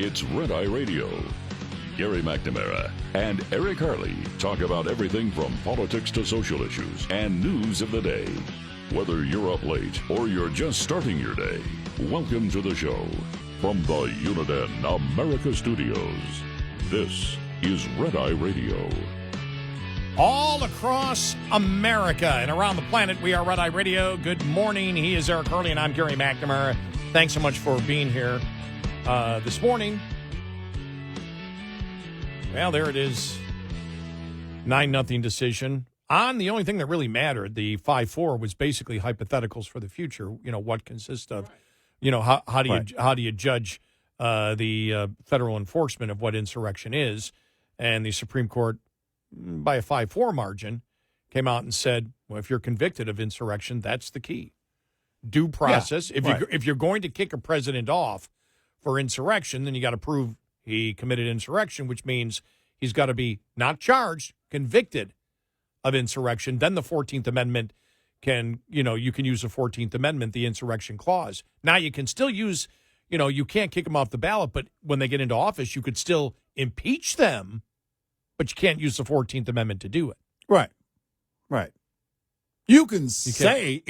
It's Red Eye Radio. Gary McNamara and Eric Harley talk about everything from politics to social issues and news of the day. Whether you're up late or you're just starting your day, welcome to the show. From the Uniden America Studios, this is Red Eye Radio. All across America and around the planet, we are Red Eye Radio. Good morning. He is Eric Harley, and I'm Gary McNamara. Thanks so much for being here this morning. Well, there it is. 9-0 decision. On the only thing that really mattered, the 5-4 was basically hypotheticals for the future. You know, what consists of, you know, how do you judge the federal enforcement of what insurrection is? And the Supreme Court, by a 5-4 margin, came out and said, well, if you're convicted of insurrection, that's the key. Due process. Yeah, if you're going to kick a president off for insurrection, then you got to prove he committed insurrection, which means he's got to be not charged, convicted of insurrection. Then the 14th Amendment can, you can use the 14th Amendment, the insurrection clause. Now you can still use, you can't kick them off the ballot, but when they get into office, you could still impeach them, but you can't use the 14th Amendment to do it. Right. You can say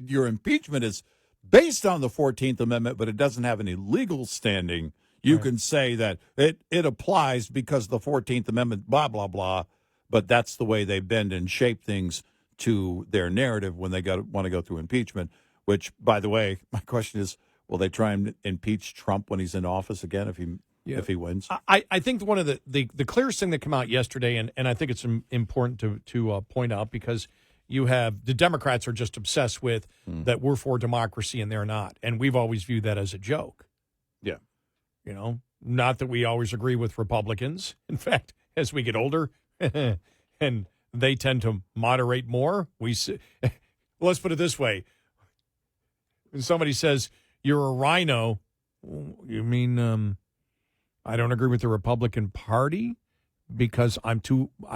your impeachment is based on the 14th Amendment, but it doesn't have any legal standing. You can say that it applies because the 14th Amendment, blah, blah, blah, but that's the way they bend and shape things to their narrative when they want to go through impeachment, which, by the way, my question is, will they try and impeach Trump when he's in office again if he wins? I think one of the clearest thing that came out yesterday, and I think it's important to point out, because you have the Democrats are just obsessed with that we're for democracy and they're not. And we've always viewed that as a joke. Yeah. Not that we always agree with Republicans. In fact, as we get older and they tend to moderate more, let's put it this way. When somebody says you're a rhino, you mean I don't agree with the Republican Party because I'm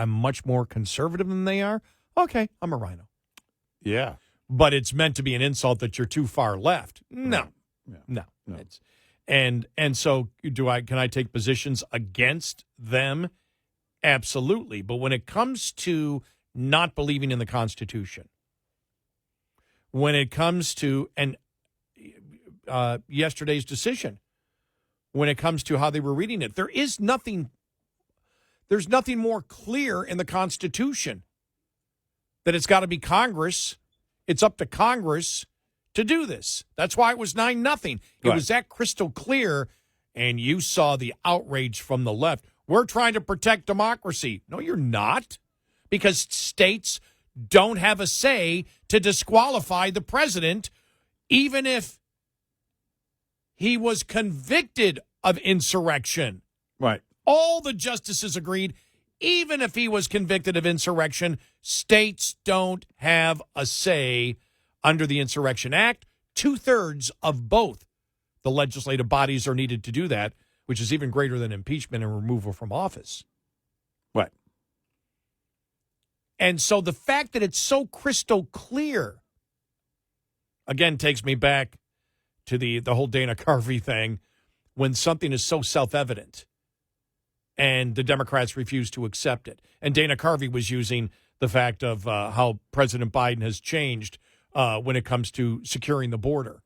much more conservative than they are? Okay, I'm a rhino. Yeah. But it's meant to be an insult that you're too far left. No. No. And so can I take positions against them? Absolutely. But when it comes to not believing in the Constitution, when it comes to yesterday's decision, when it comes to how they were reading it, there's nothing more clear in the Constitution that it's got to be Congress. It's up to Congress to do this. That's why it was 9-0. It was that crystal clear, and you saw the outrage from the left. We're trying to protect democracy. No, you're not, because states don't have a say to disqualify the president, even if he was convicted of insurrection. Right. All the justices agreed, even if he was convicted of insurrection, states don't have a say under the Insurrection Act. 2/3 of both the legislative bodies are needed to do that, which is even greater than impeachment and removal from office. Right. And so the fact that it's so crystal clear, again, takes me back to the whole Dana Carvey thing, when something is so self-evident and the Democrats refuse to accept it. And Dana Carvey was using the fact of how President Biden has changed when it comes to securing the border.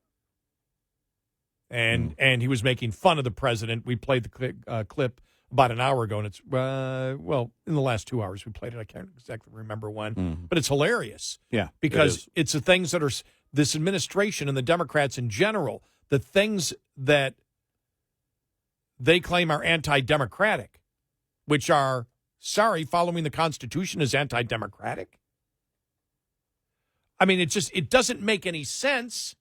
And he was making fun of the president. We played the clip about an hour ago, and it's, in the last 2 hours we played it. I can't exactly remember when, but it's hilarious. Yeah, because it's the things that are, this administration and the Democrats in general, the things that they claim are anti-democratic, which are, following the Constitution is anti-democratic. I mean, it doesn't make any sense.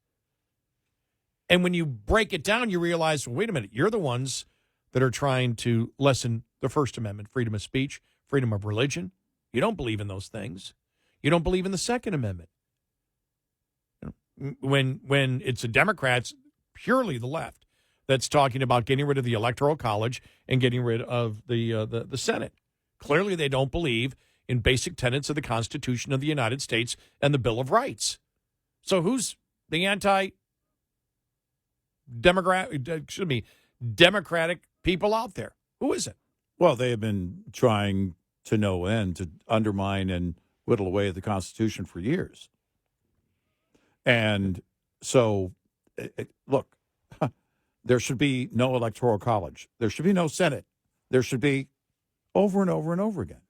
And when you break it down, you realize, well, wait a minute, you're the ones that are trying to lessen the First Amendment, freedom of speech, freedom of religion. You don't believe in those things. You don't believe in the Second Amendment. When it's the Democrats, purely the left, that's talking about getting rid of the Electoral College and getting rid of the Senate. Clearly, they don't believe in basic tenets of the Constitution of the United States and the Bill of Rights. So who's the Democratic people out there. Who is it? Well, they have been trying to no end to undermine and whittle away at the Constitution for years. And so, look, there should be no electoral college. There should be no Senate. There should be over and over and over again.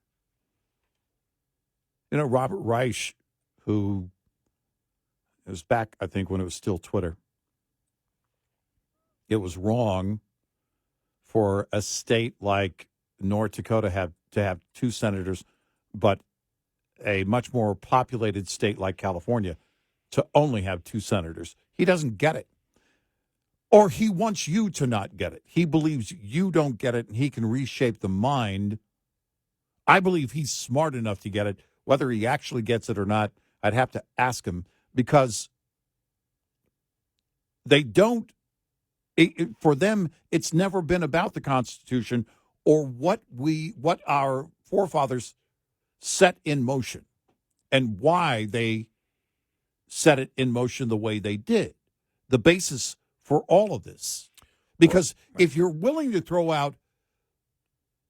You know, Robert Reich, who was back, I think, when it was still Twitter, it was wrong for a state like North Dakota to have 2 senators, but a much more populated state like California to only have 2 senators. He doesn't get it. Or he wants you to not get it. He believes you don't get it, and he can reshape the mind. I believe he's smart enough to get it. Whether he actually gets it or not, I'd have to ask him, because they don't, for them, it's never been about the Constitution or what our forefathers set in motion and why they set it in motion the way they did. The basis for all of this. Because if you're willing to throw out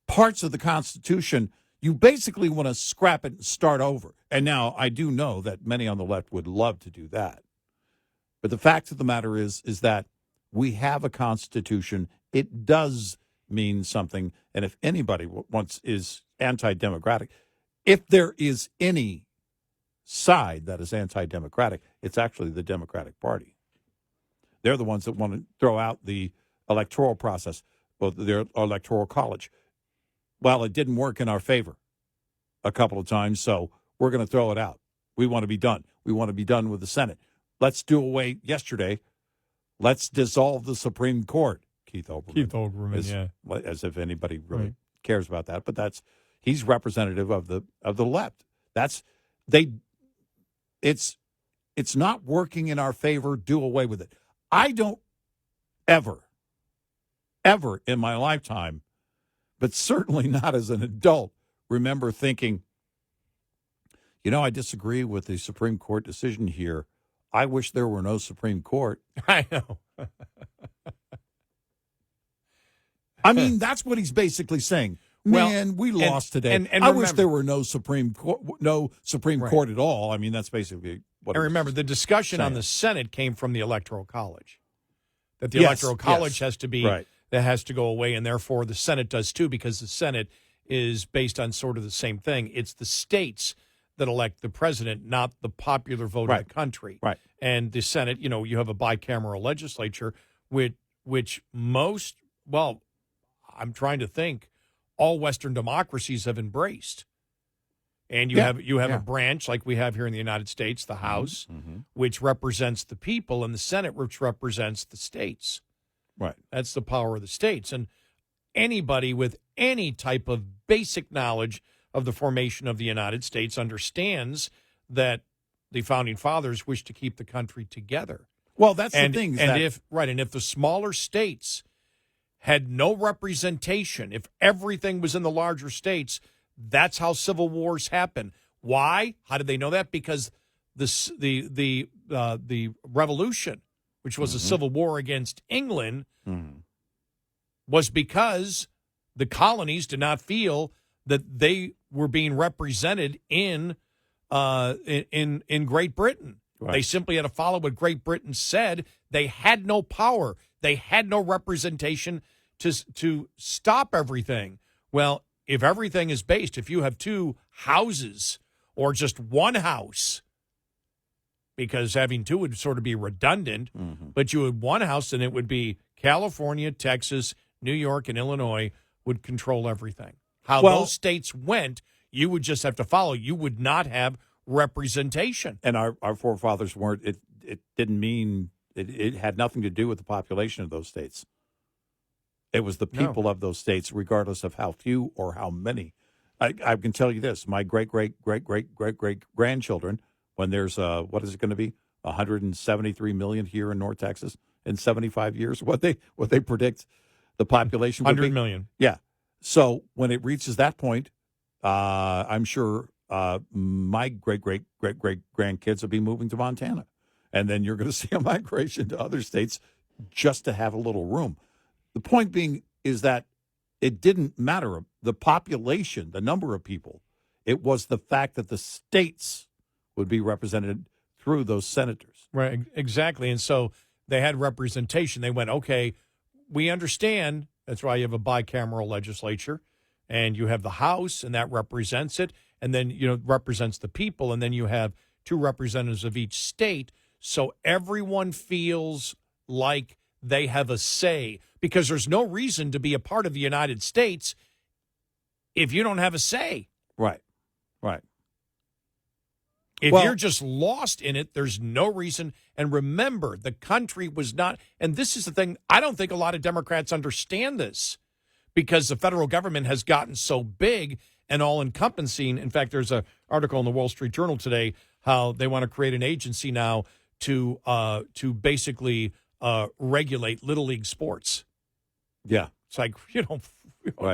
parts of the Constitution, you basically want to scrap it and start over. And now I do know that many on the left would love to do that. But the fact of the matter is that we have a Constitution. It does mean something. And if anybody is anti-democratic, if there is any side that is anti-democratic, it's actually the Democratic Party. They're the ones that want to throw out the electoral process, or their electoral college. Well, it didn't work in our favor a couple of times, so we're going to throw it out. We want to be done. We want to be done with the Senate. Let's do away yesterday. Let's dissolve the Supreme Court. Keith Olbermann, as if anybody really cares about that, but he's representative of the left. It's not working in our favor. Do away with it. I don't ever in my lifetime, but certainly not as an adult, remember thinking, I disagree with the Supreme Court decision here. I wish there were no Supreme Court. I know. I mean, that's what he's basically saying. Man, we lost today. And I wish there were no Supreme Court, Court at all. I mean, that's basically what. And remember, the discussion on the Senate came from the Electoral College. That the Electoral College has to be that has to go away, and therefore the Senate does too, because the Senate is based on sort of the same thing. It's the states that elect the president, not the popular vote of the country. Right. And the Senate, you have a bicameral legislature, which most, I'm trying to think, all Western democracies have embraced. And you have a branch like we have here in the United States, the House, which represents the people, and the Senate, which represents the states. Right. That's the power of the states. And anybody with any type of basic knowledge of the formation of the United States understands that the Founding Fathers wished to keep the country together. Well, that's the thing. If the smaller states had no representation, if everything was in the larger states, that's how civil wars happen. Why? How did they know that? Because the Revolution, which was a civil war against England, was because the colonies did not feel that they were being represented in Great Britain. Right. They simply had to follow what Great Britain said. They had no power. They had no representation to stop everything. Well, if everything is based, if you have 2 houses or just one house, because having 2 would sort of be redundant, but you had one house and it would be California, Texas, New York, and Illinois would control everything. How those states went, you would just have to follow. You would not have representation. And our forefathers weren't, it didn't mean, it had nothing to do with the population of those states. It was the people of those states, regardless of how few or how many. I can tell you this: my great-great-great-great-great-great-grandchildren, when there's what is it going to be, 173 million here in North Texas in 75 years? What they predict the population would be? 100 million. Yeah. So when it reaches that point, I'm sure my great-great-great-great-grandkids will be moving to Montana, and then you're going to see a migration to other states just to have a little room. The point being is that it didn't matter the population, the number of people. It was the fact that the states would be represented through those senators. Right, exactly. And so they had representation. They went, okay, we understand. That's why you have a bicameral legislature, and you have the House, and that represents it, and then, represents the people, and then you have 2 representatives of each state. So everyone feels like they have a say, because there's no reason to be a part of the United States if you don't have a say. Right. If you're just lost in it, there's no reason. And remember, the country was not, and this is the thing, I don't think a lot of Democrats understand this, because the federal government has gotten so big and all-encompassing. In fact, there's an article in the Wall Street Journal today how they want to create an agency now to basically regulate Little League sports. Yeah. It's like, you don't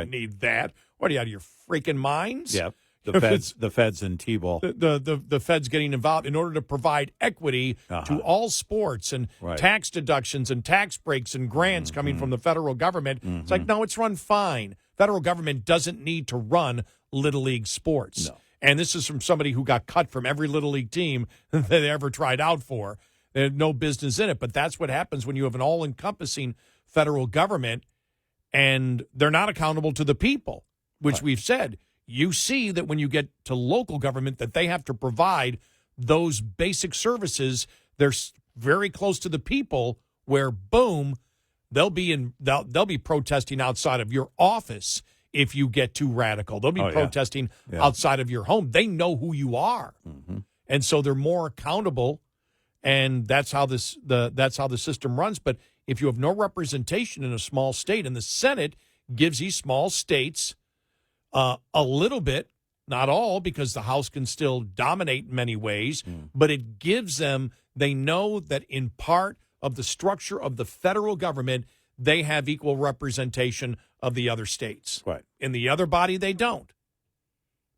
need that. What, are you out of your freaking minds? Yeah. The feds and T-ball. The feds getting involved in order to provide equity to all sports and tax deductions and tax breaks and grants coming from the federal government. It's like, no, it's run fine. Federal government doesn't need to run Little League sports. No. And this is from somebody who got cut from every Little League team that they ever tried out for. They had no business in it. But that's what happens when you have an all-encompassing federal government and they're not accountable to the people, which we've said. You see that when you get to local government that they have to provide those basic services. They're very close to the people where, boom, they'll be protesting outside of your office if you get too radical. They'll be protesting outside of your home. They know who you are. Mm-hmm. And so they're more accountable, and that's how the system runs. But if you have no representation in a small state, and the Senate gives these small states a little bit, not all, because the House can still dominate in many ways, but it gives them, they know that in part of the structure of the federal government, they have equal representation of the other states. Right. In the other body, they don't.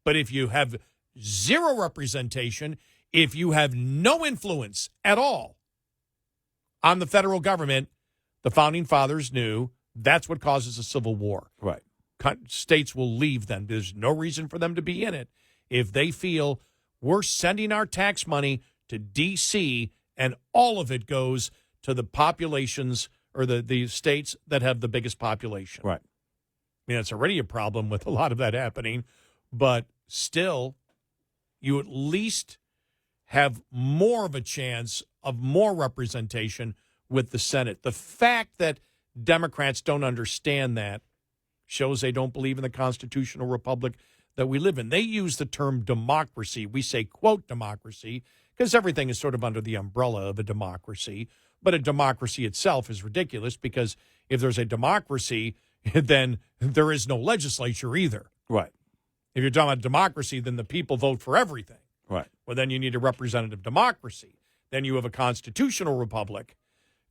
But if you have zero representation, if you have no influence at all on the federal government, the Founding Fathers knew that's what causes a civil war. Right. States will leave then. There's no reason for them to be in it if they feel we're sending our tax money to D.C. and all of it goes to the populations or the states that have the biggest population. Right. I mean, it's already a problem with a lot of that happening, but still, you at least have more of a chance of more representation with the Senate. The fact that Democrats don't understand that shows they don't believe in the constitutional republic that we live in. They use the term democracy. We say, quote, democracy, because everything is sort of under the umbrella of a democracy. But a democracy itself is ridiculous, because if there's a democracy, then there is no legislature either. Right. If you're talking about democracy, then the people vote for everything. Right. Well, then you need a representative democracy. Then you have a constitutional republic,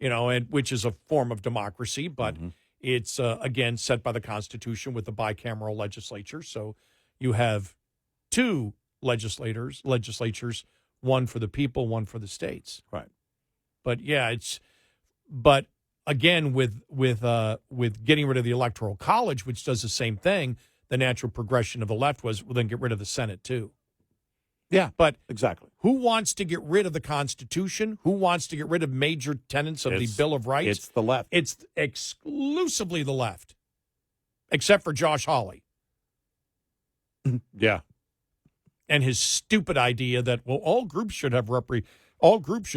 and which is a form of democracy, but it's, again, set by the Constitution with the bicameral legislature. So you have two legislatures, one for the people, one for the states. Right. But, yeah, but again, with getting rid of the Electoral College, which does the same thing, the natural progression of the left was, well, then get rid of the Senate, too. Yeah, but exactly. Who wants to get rid of the Constitution? Who wants to get rid of major tenets of the Bill of Rights? It's the left. It's exclusively the left, except for Josh Hawley. Yeah. And his stupid idea that, well, all groups should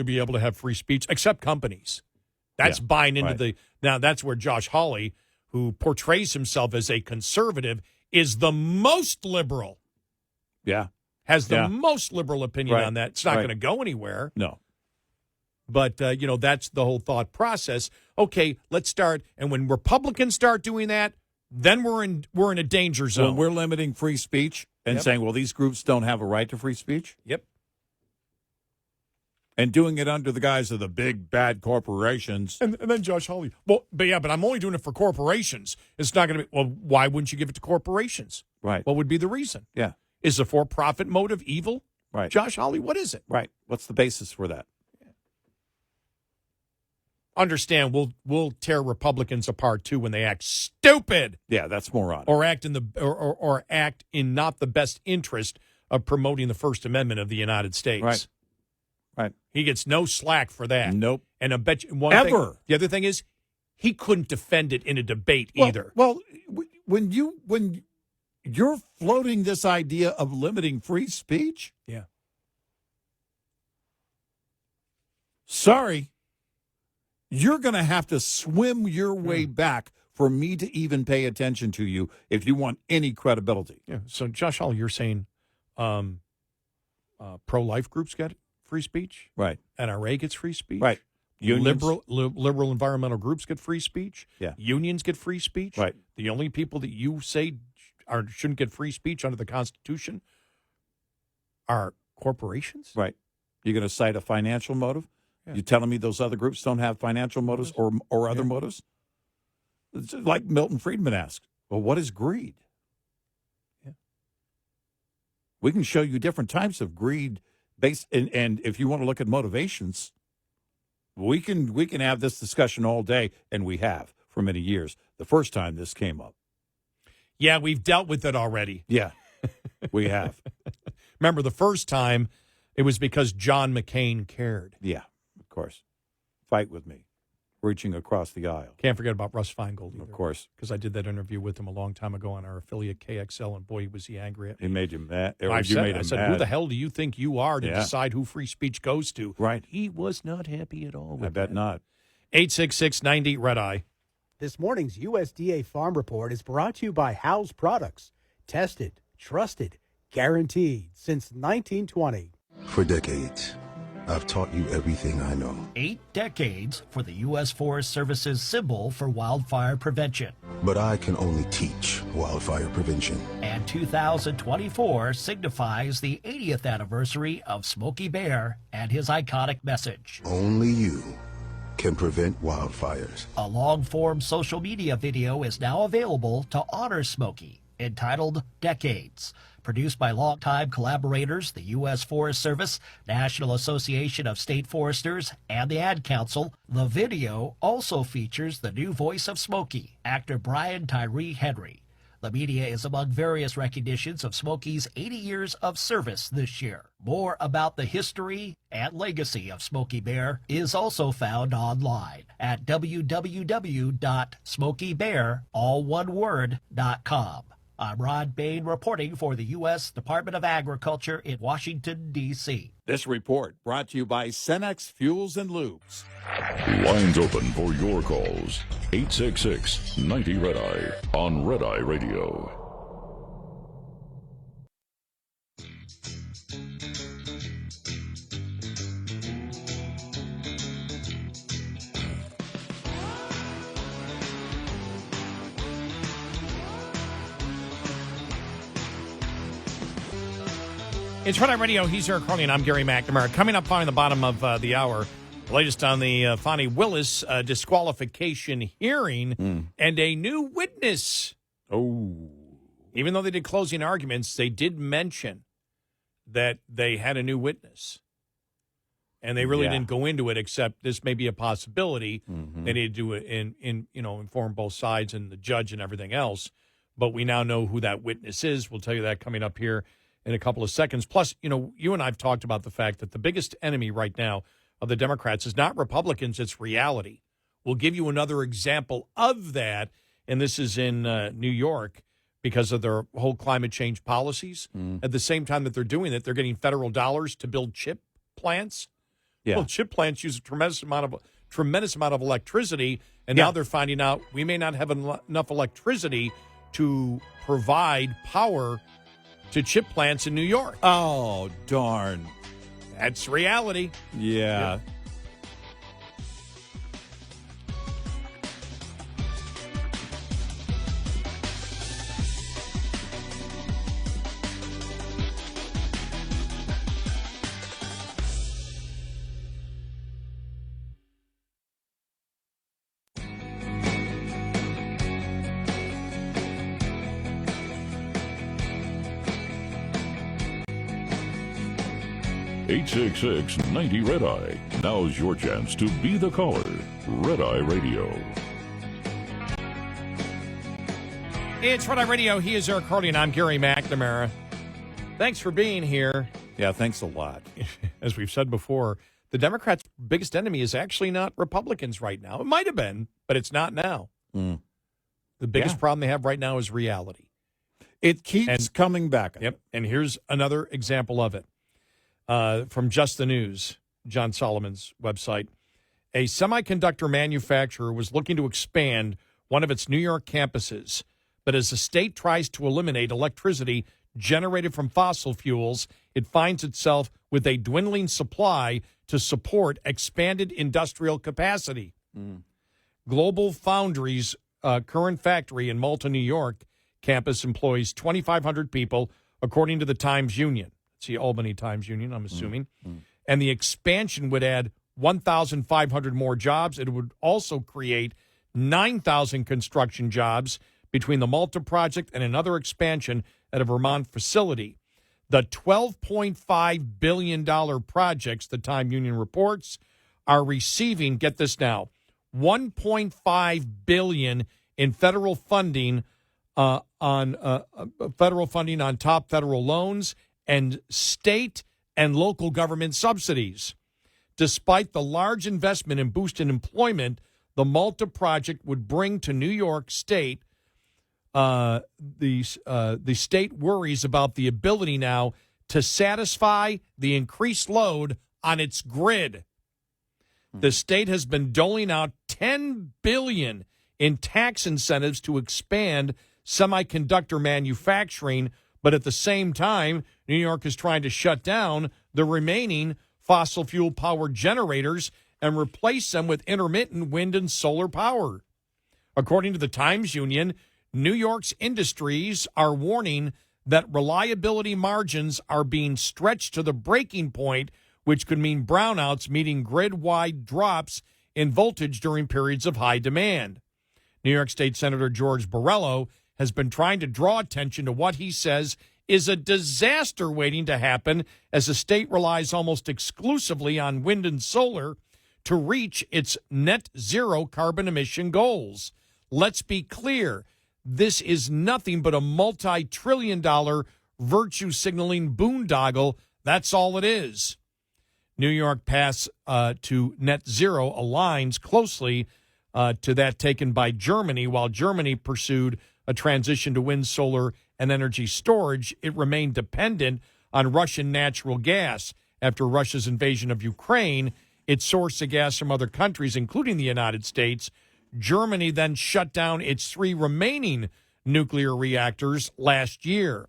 be able to have free speech, except companies. That's buying into now that's where Josh Hawley, who portrays himself as a conservative, is the most liberal. Yeah. Has the most liberal opinion on that. It's not going to go anywhere. No. But, that's the whole thought process. Okay, let's start. And when Republicans start doing that, then we're in a danger zone. When we're limiting free speech and saying, well, these groups don't have a right to free speech. Yep. And doing it under the guise of the big, bad corporations. And then Josh Hawley, but I'm only doing it for corporations. It's not going to be, well, why wouldn't you give it to corporations? Right. What would be the reason? Yeah. Is the for-profit motive evil? Right. Josh Hawley, what is it? Right. What's the basis for that? Understand, we'll tear Republicans apart too when they act stupid. Yeah, that's moronic. Or act act in not the best interest of promoting the First Amendment of the United States. Right. He gets no slack for that. Nope. And I bet you the other thing is he couldn't defend it in a debate either. Well, when you're floating this idea of limiting free speech, yeah. Sorry, you're going to have to swim your way back for me to even pay attention to you if you want any credibility. Yeah. So, Josh Hall, you're saying pro-life groups get free speech? Right. NRA gets free speech? Right. Liberal environmental groups get free speech? Yeah. Unions get free speech? Right. The only people that you say shouldn't get free speech under the Constitution are corporations? Right. You're going to cite a financial motive? Yeah. You telling me those other groups don't have financial motives or other motives? It's like Milton Friedman asked, well, what is greed? Yeah. We can show you different types of greed based, and if you want to look at motivations, we can have this discussion all day, and we have for many years. The first time this came up. Yeah, we've dealt with it already. Yeah, we have. Remember, the first time, it was because John McCain cared. Yeah. Of course. Fight with me. Reaching across the aisle. Can't forget about Russ Feingold either. Of course. Because I did that interview with him a long time ago on our affiliate KXL, and boy, was he angry at me. He made you mad. I said, who the hell do you think you are to decide who free speech goes to? Right. He was not happy at all with I bet that. not. 866-90 Red Eye. This morning's USDA Farm Report is brought to you by House Products. Tested, trusted, guaranteed since 1920. For decades, I've taught you everything I know. 8 decades for the U.S. Forest Service's symbol for wildfire prevention. But I can only teach wildfire prevention. And 2024 signifies the 80th anniversary of Smokey Bear and his iconic message. Only you can prevent wildfires. A long-form social media video is now available to honor Smokey, entitled Decades. Produced by longtime collaborators, the U.S. Forest Service, National Association of State Foresters, and the Ad Council, the video also features the new voice of Smokey, actor Brian Tyree Henry. The media is among various recognitions of Smokey's 80 years of service this year. More about the history and legacy of Smokey Bear is also found online at www.smokeybear.com. I'm Rod Bain reporting for the U.S. Department of Agriculture in Washington, D.C. This report brought to you by Cenex Fuels and Lubes. Lines open for your calls. 866-90-RED-EYE on Red Eye Radio. It's Red Eye Radio. He's Eric Harley, and I'm Gary McNamara. Coming up on the bottom of the hour, the latest on the Fani Willis disqualification hearing and a new witness. Oh. Even though they did closing arguments, they did mention that they had a new witness. And they really didn't go into it, except this may be a possibility. They need to do it inform both sides and the judge and everything else. But we now know who that witness is. We'll tell you that coming up here in a couple of seconds. Plus, you and I have talked about the fact that the biggest enemy right now of the Democrats is not Republicans, it's reality. We'll give you another example of that, and this is in New York because of their whole climate change policies. At the same time that they're doing it, they're getting federal dollars to build chip plants. Yeah. Well, chip plants use a tremendous amount of electricity, and now they're finding out we may not have enough electricity to provide power to chip plants in New York. Oh, darn. That's reality. Yeah. 866-90-RED-EYE. Now's your chance to be the caller. Red Eye Radio. It's Red Eye Radio. He is Eric Harley, and I'm Gary McNamara. Thanks for being here. Yeah, thanks a lot. As we've said before, the Democrats' biggest enemy is actually not Republicans right now. It might have been, but it's not now. The biggest problem they have right now is reality. It keeps coming back. Yep. And here's another example of it. From Just the News, John Solomon's website. A semiconductor manufacturer was looking to expand one of its New York campuses, but as the state tries to eliminate electricity generated from fossil fuels, it finds itself with a dwindling supply to support expanded industrial capacity. Global Foundries' current factory in Malta, New York, campus employs 2,500 people, according to the Times Union. It's the Albany Times Union, I'm assuming. And the expansion would add 1,500 more jobs. It would also create 9,000 construction jobs between the Malta project and another expansion at a Vermont facility. The $12.5 billion projects, the Time Union reports, are receiving, get this now, $1.5 billion in federal funding on top federal loans and state and local government subsidies. Despite the large investment in boosting employment, the Malta project would bring to New York State, the state worries about the ability now to satisfy the increased load on its grid. The state has been doling out $10 billion in tax incentives to expand semiconductor manufacturing, but at the same time, New York is trying to shut down the remaining fossil fuel powered generators and replace them with intermittent wind and solar power. According to the Times Union, New York's industries are warning that reliability margins are being stretched to the breaking point, which could mean brownouts, meaning grid-wide drops in voltage during periods of high demand. New York State Senator George Borrello has been trying to draw attention to what he says is a disaster waiting to happen as the state relies almost exclusively on wind and solar to reach its net zero carbon emission goals. Let's be clear, this is nothing but a multi-trillion-dollar virtue signaling boondoggle. That's all it is. New York path to net zero aligns closely to that taken by Germany. While Germany pursued a transition to wind, solar, and energy storage, it remained dependent on Russian natural gas. After Russia's invasion of Ukraine, it sourced the gas from other countries, including the United States. Germany then shut down its 3 remaining nuclear reactors last year.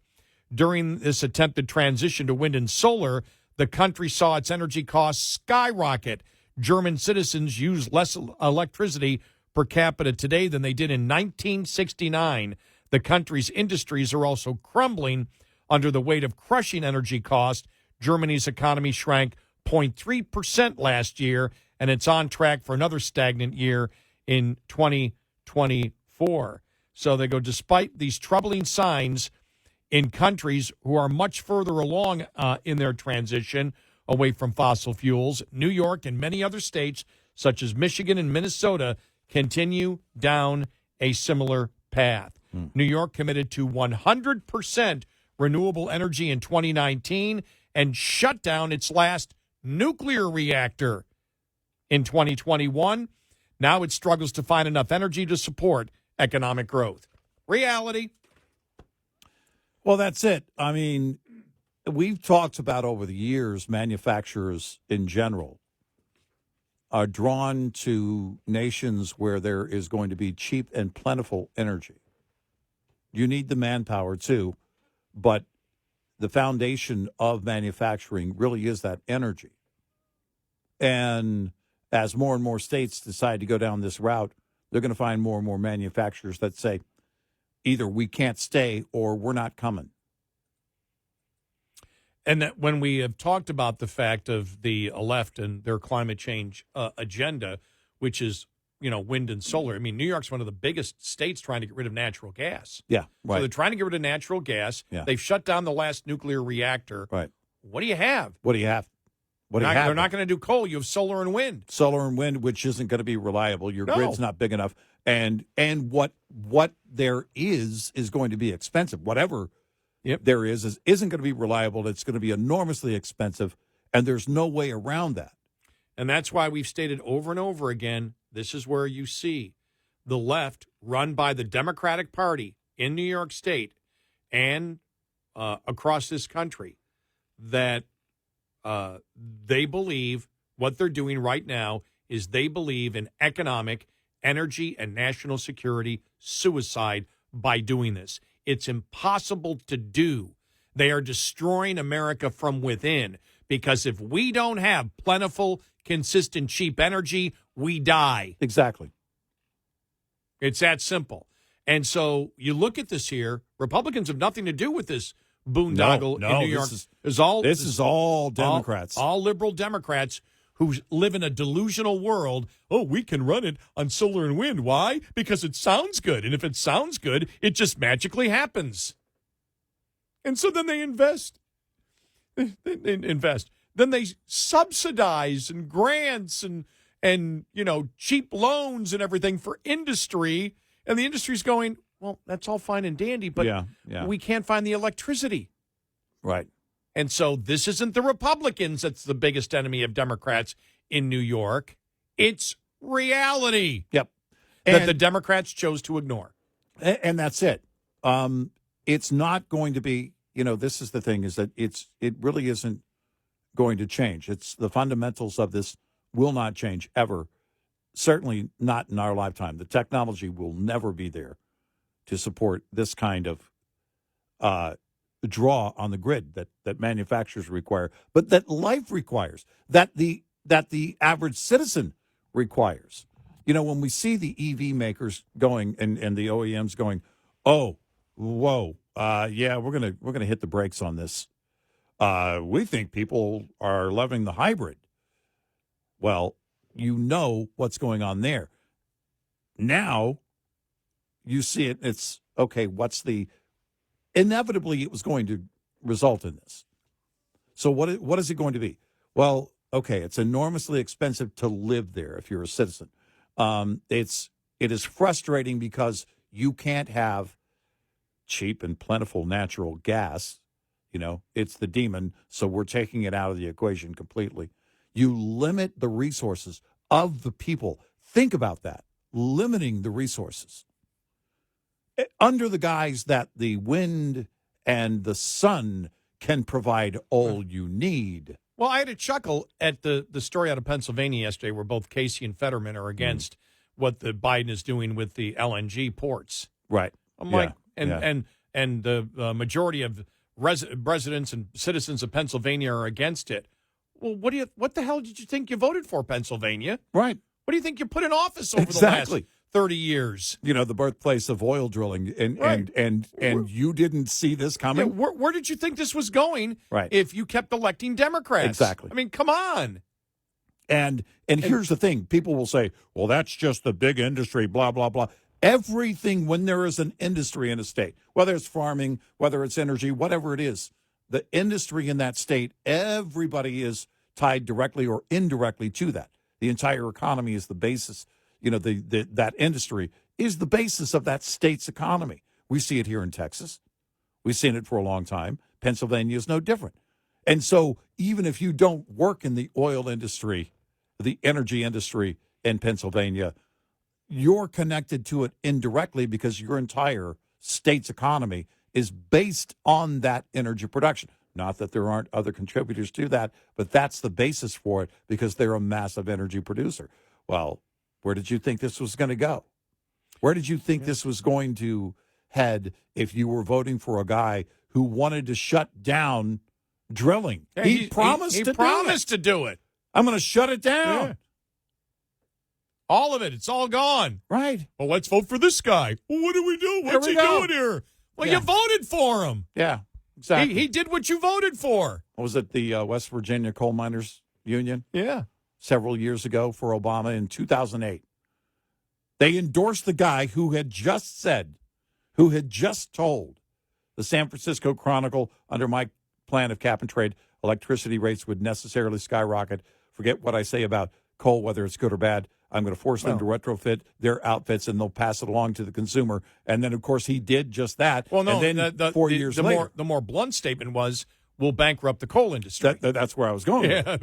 During this attempted transition to wind and solar, the country saw its energy costs skyrocket. German citizens use less electricity per capita today than they did in 1969. The country's industries are also crumbling under the weight of crushing energy costs. Germany's economy shrank 0.3% last year, and it's on track for another stagnant year in 2024. So they go, despite these troubling signs in countries who are much further along in their transition away from fossil fuels, New York and many other states, such as Michigan and Minnesota, continue down a similar path. New York committed to 100% renewable energy in 2019 and shut down its last nuclear reactor in 2021. Now it struggles to find enough energy to support economic growth. Reality. Well, that's it. I mean, we've talked about over the years, manufacturers in general are drawn to nations where there is going to be cheap and plentiful energy. You need the manpower, too, but the foundation of manufacturing really is that energy. And as more and more states decide to go down this route, they're going to find more and more manufacturers that say, either we can't stay or we're not coming. And that when we have talked about the fact of the left and their climate change agenda, which is, wind and solar. I mean, New York's one of the biggest states trying to get rid of natural gas. Yeah, right. So they're trying to get rid of natural gas. Yeah. They've shut down the last nuclear reactor. Right. What do you have? What do you have? They're not going to do coal. You have solar and wind. Solar and wind, which isn't going to be reliable. Your No. grid's not big enough. And what there is going to be expensive. Whatever there isn't going to be reliable. It's going to be enormously expensive, and there's no way around that. And that's why we've stated over and over again, this is where you see the left run by the Democratic Party in New York State and across this country that they believe what they're doing right now is they believe in economic, energy, and national security suicide by doing this. It's impossible to do. They are destroying America from within because if we don't have plentiful, consistent, cheap energy, we die. Exactly. It's that simple. And so you look at this here, Republicans have nothing to do with this boondoggle in New York. This is all Democrats. All liberal Democrats who live in a delusional world. Oh, we can run it on solar and wind. Why? Because it sounds good. And if it sounds good, it just magically happens. And so then they invest. They invest. Then they subsidize and grants and cheap loans and everything for industry. And the industry's going, well, that's all fine and dandy, but we can't find the electricity. Right. And so this isn't the Republicans that's the biggest enemy of Democrats in New York. It's reality. Yep. That the Democrats chose to ignore. And that's it. It's not going to be, this is the thing, is that it really isn't going to change. It's the fundamentals of this will not change ever. Certainly not in our lifetime. The technology will never be there to support this kind of draw on the grid that manufacturers require, but that life requires, that the average citizen requires. When we see the EV makers going and the OEMs going, oh, whoa, we're gonna hit the brakes on this. We think people are loving the hybrid. Well, what's going on there. Now you see it. It's okay. Inevitably, it was going to result in this. So what is it going to be? Well, okay, it's enormously expensive to live there if you're a citizen. It is frustrating because you can't have cheap and plentiful natural gas. It's the demon, so we're taking it out of the equation completely. You limit the resources of the people. Think about that, limiting the resources. Under the guise that the wind and the sun can provide all you need. Well, I had a chuckle at the story out of Pennsylvania yesterday where both Casey and Fetterman are against what the Biden is doing with the LNG ports. Right. I'm like, and the majority of residents and citizens of Pennsylvania are against it. Well, what the hell did you think you voted for, Pennsylvania? Right. What do you think you put in office over the last 30 years? The birthplace of oil drilling, and you didn't see this coming? Yeah, where did you think this was going right. if you kept electing Democrats? Exactly. I mean, come on. And here's the thing. People will say, well, that's just the big industry, blah, blah, blah. Everything, when there is an industry in a state, whether it's farming, whether it's energy, whatever it is, the industry in that state, everybody is tied directly or indirectly to that. The entire economy is the basis. That industry is the basis of that state's economy. We see it here in Texas. We've seen it for a long time. Pennsylvania is no different. And so even if you don't work in the oil industry, the energy industry in Pennsylvania, you're connected to it indirectly because your entire state's economy is based on that energy production. Not that there aren't other contributors to that, but that's the basis for it because they're a massive energy producer. Well, where did you think this was going to go? Where did you think this was going to head if you were voting for a guy who wanted to shut down drilling? Yeah, he promised to do it. I'm going to shut it down. Yeah. All of it. It's all gone. Right. Well, let's vote for this guy. Well, what do we do? What's he doing here? Well, you voted for him. Yeah, exactly. He did what you voted for. Was it the West Virginia Coal Miners Union? Yeah. Several years ago for Obama in 2008. They endorsed the guy who had just told the San Francisco Chronicle under my plan of cap and trade, electricity rates would necessarily skyrocket. Forget what I say about coal, whether it's good or bad. I'm going to force them to retrofit their outfits, and they'll pass it along to the consumer. And then, of course, he did just that. Well, no, and then 4 years later. The more blunt statement was, we'll bankrupt the coal industry. That's where I was going. Yeah,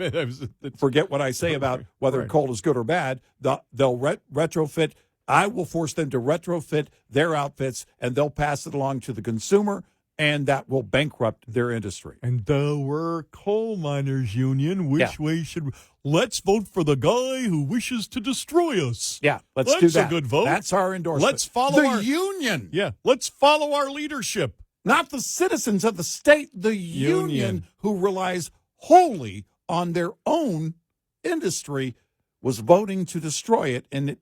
Forget what I say about whether coal is good or bad. They'll retrofit. I will force them to retrofit their outfits, and they'll pass it along to the consumer, and that will bankrupt their industry. And we're coal miners union. Which way should let's vote for the guy who wishes to destroy us? Yeah, let's do that. That's a good vote. That's our endorsement. Let's follow the union. Yeah, let's follow our leadership. Not the citizens of the state, the union who relies wholly on their own industry was voting to destroy it, and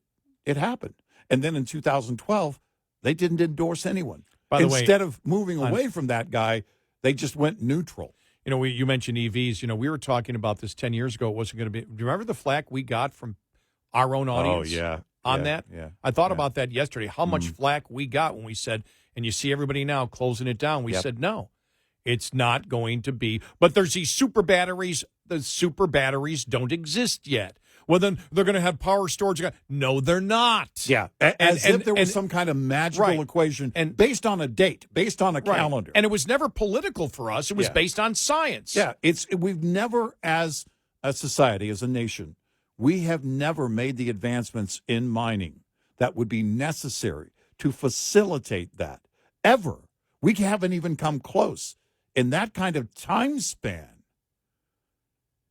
it happened. And then in 2012, they didn't endorse anyone. By the way, instead of moving away from that guy, they just went neutral. You know, you mentioned EVs. You know, we were talking about this 10 years ago. It wasn't going to be. Do you remember the flack we got from our own audience on that? Yeah. I thought about that yesterday, how much flack we got when we said, and you see everybody now closing it down. We said, no, it's not going to be. But there's these super batteries. The super batteries don't exist yet. Well, then they're going to have power storage. No, they're not. Yeah, as if there was some kind of magical equation and based on a date, based on a calendar. And it was never political for us. It was based on science. Yeah, we've never, as a society, as a nation, we have never made the advancements in mining that would be necessary to facilitate that, ever. We haven't even come close. In that kind of time span,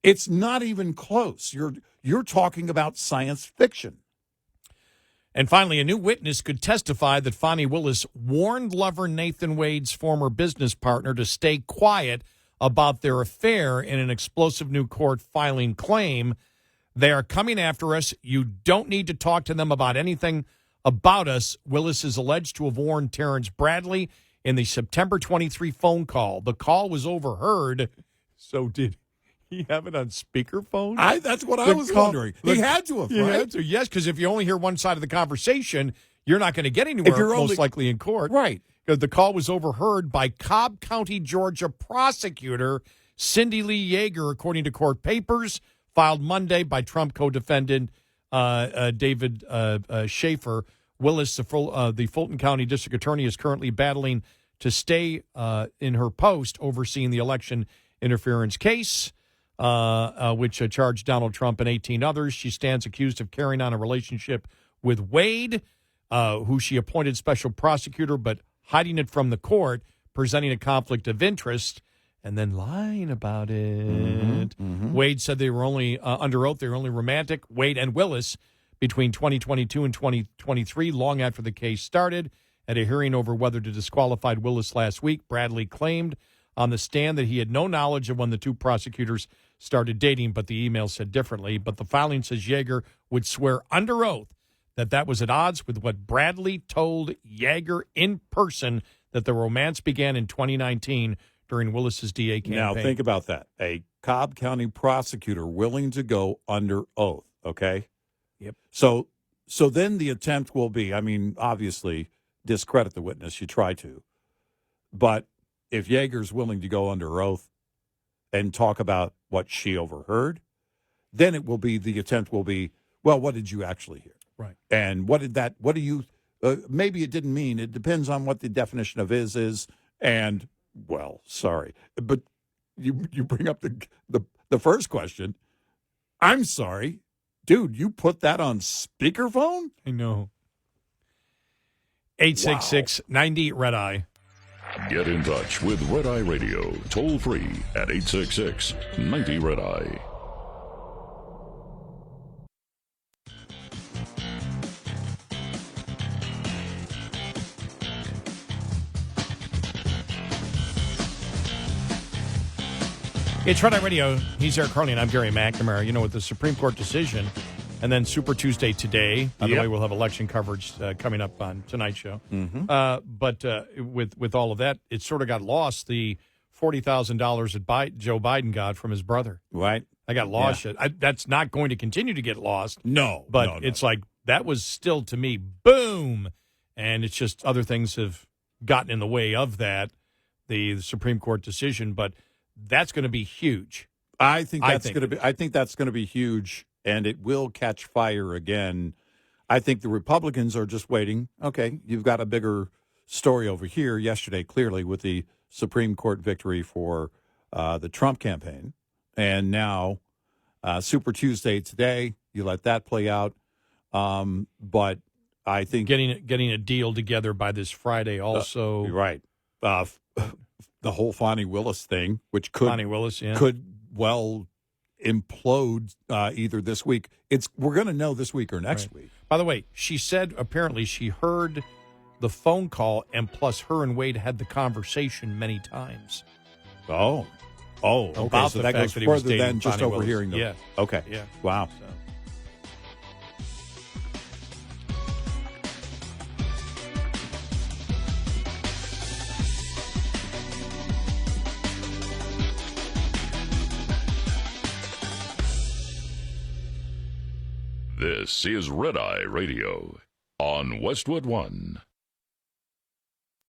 it's not even close. You're talking about science fiction. And finally, a new witness could testify that Fani Willis warned lover Nathan Wade's former business partner to stay quiet about their affair in an explosive new court filing claim. They are coming after us. You don't need to talk to them about anything about us. Willis is alleged to have warned Terrence Bradley in the September 23 phone call. The call was overheard. So did he have it on speakerphone? That's what I was wondering. He had to have, right? Had to, yes, because if you only hear one side of the conversation, you're not going to get anywhere, most likely in court. Right. Because the call was overheard by Cobb County, Georgia prosecutor Cindy Lee Yeager, according to court papers filed Monday by Trump co-defendant David Schaefer. Willis, the Fulton County District Attorney, is currently battling to stay in her post overseeing the election interference case, which charged Donald Trump and 18 others. She stands accused of carrying on a relationship with Wade, who she appointed special prosecutor, but hiding it from the court, presenting a conflict of interest, and then lying about it. Wade said they were only, under oath, they were only romantic, Wade and Willis, between 2022 and 2023, long after the case started. At a hearing over whether to disqualify Willis last week, Bradley claimed on the stand that he had no knowledge of when the two prosecutors started dating, but the email said differently. But the filing says Yeager would swear under oath that was at odds with what Bradley told Yeager in person, that the romance began in 2019 during Willis's DA campaign. Now, think about that. A Cobb County prosecutor willing to go under oath, okay? Yep. So then the attempt will be, I mean, obviously, discredit the witness. You try to. But if Yeager's willing to go under oath and talk about what she overheard, then the attempt will be, well, what did you actually hear? Right. And what do you, maybe it didn't mean, it depends on what the definition of is, and, well, sorry. But you bring up the first question. I'm sorry. Dude, you put that on speakerphone? I know. 866-90-RED-EYE. Get in touch with Red Eye Radio, toll free at 866-90-RED-EYE. It's Red Eye Radio. He's Eric Harley, and I'm Gary McNamara. You know, with the Supreme Court decision and then Super Tuesday today, by the way, we'll have election coverage coming up on tonight's show. But with all of that, it sort of got lost, the $40,000 that Joe Biden got from his brother. Right. I got lost. Yeah. That's not going to continue to get lost. No. But it's like, that was still, to me, boom. And it's just other things have gotten in the way of that, the Supreme Court decision. But That's going to be huge. I think that's going to be huge, and it will catch fire again. I think the Republicans are just waiting. Okay, you've got a bigger story over here yesterday, clearly, with the Supreme Court victory for the Trump campaign. And now Super Tuesday today, you let that play out. But I think getting a deal together by this Friday also. Right. The whole Fani Willis thing, which could well implode either this week. We're going to know this week or next week. By the way, she said apparently she heard the phone call, and plus her and Wade had the conversation many times. Okay. About so the that fact goes that he was further dating than just Fani overhearing Willis. them. Yeah. Okay. Yeah. Wow. So. This is Red Eye Radio on Westwood One.